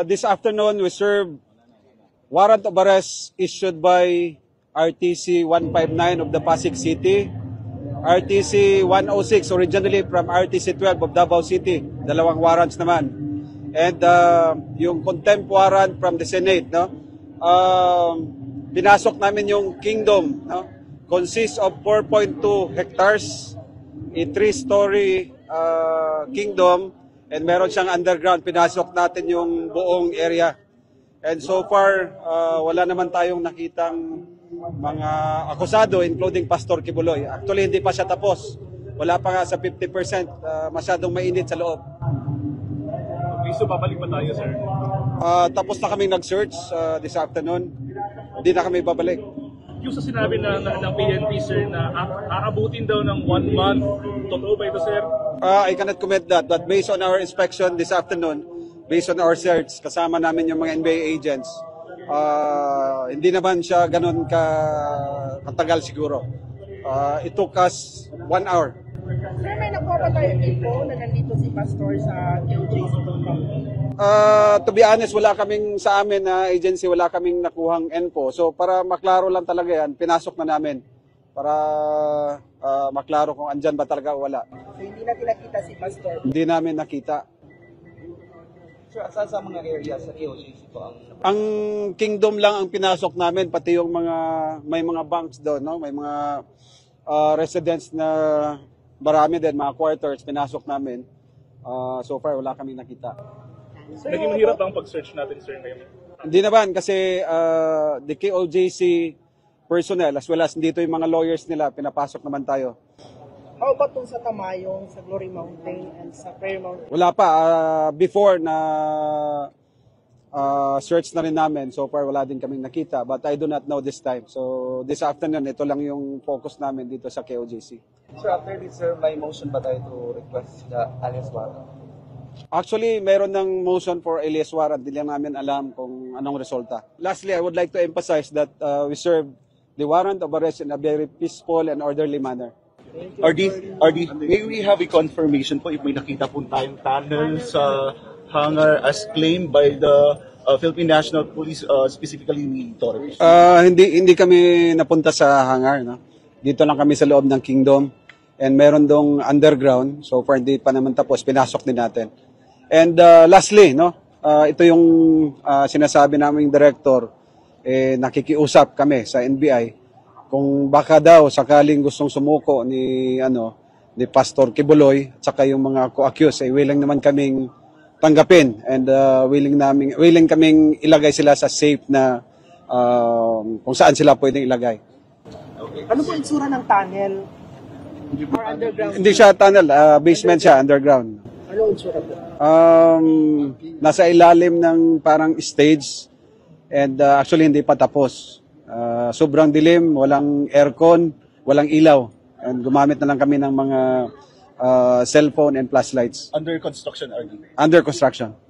This afternoon, we served warrant of arrest issued by RTC 159 of the Pasig City, RTC 106 originally from RTC 12 of Davao City, dalawang warrants naman. And yung contempt warrant from the Senate, no? Pinasok namin yung Kingdom, no? Consists of 4.2 hectares, a 3-story kingdom, and meron siyang underground. Pinasok natin yung buong area. And so far, wala naman tayong nakitang mga akusado, including Pastor Kibuloy. Actually, hindi pa siya tapos. Wala pa nga sa 50%. Masyadong mainit sa loob. Okay, so babalik pa tayo, sir? Tapos na kaming nag-search this afternoon. Hindi na kami babalik. Yung sa sinabi ng PNP, sir, na aabutin daw ng 1 month, totoo ba ito, sir? I cannot comment that, but based on our inspection this afternoon, based on our search, kasama namin yung mga NBI agents, hindi naman siya ganun katagal siguro. It took us 1 hour. Sir, may nakuha ba tayong info na nandito si Pastor sa QJC? To be honest, wala kaming sa amin na agency, wala kaming nakuhang info. So para maklaro lang talaga yan, pinasok na namin para maklaro kung andyan ba talaga o wala. So hindi natin nakita si Pastor? Hindi namin nakita. Sir, saan sa mga areas sa QJC po Ang Kingdom lang ang pinasok namin, pati yung may mga banks doon, no? May mga residents na marami din, mga quarters, pinasok namin. So far, wala kaming nakita. Naging mahirap ang pag-search natin, sir, ngayon? Hindi naman kasi the KOJC personnel as well as dito yung mga lawyers nila, pinapasok naman tayo. How about tong sa Tamayong, sa Glory Mountain, and sa Prayer Mountain? Wala pa. Before na search na rin namin, so far wala din kaming nakita. But I do not know this time. So this afternoon, ito lang yung focus namin dito sa KOJC. Sir, after this, sir, may motion ba tayo to request the alias warrant? Actually, meron ng motion for alias warrant. Hindi lang namin alam kung anong resulta. Lastly, I would like to emphasize that we serve the warrant of arrest in a very peaceful and orderly manner. RD, may we have a confirmation po if may nakita po tayong tunnel sa hangar as claimed by the Philippine National Police, specifically ni Torres? Hindi kami napunta sa hangar, no? Dito lang kami sa loob ng Kingdom. And meron dong underground. So far, hindi pa naman tapos. Pinasok din natin. And lastly, no? Ito yung sinasabi naming director, nakikiusap kami sa NBI kung baka daw sakaling gustong sumuko ni Pastor Kibuloy at saka yung mga co-accused, willing naman kaming tanggapin and willing kaming ilagay sila sa safe na kung saan sila pwedeng ilagay. Ano po itsura ng tunnel? Or underground? Hindi siya tunnel, basement siya, underground. Ano itsura po? Nasa ilalim ng parang stage and actually hindi pa tapos. Sobrang dilim, walang aircon, walang ilaw. And gumamit na lang kami ng mga cellphone and flashlights. Under construction, RD? Under construction.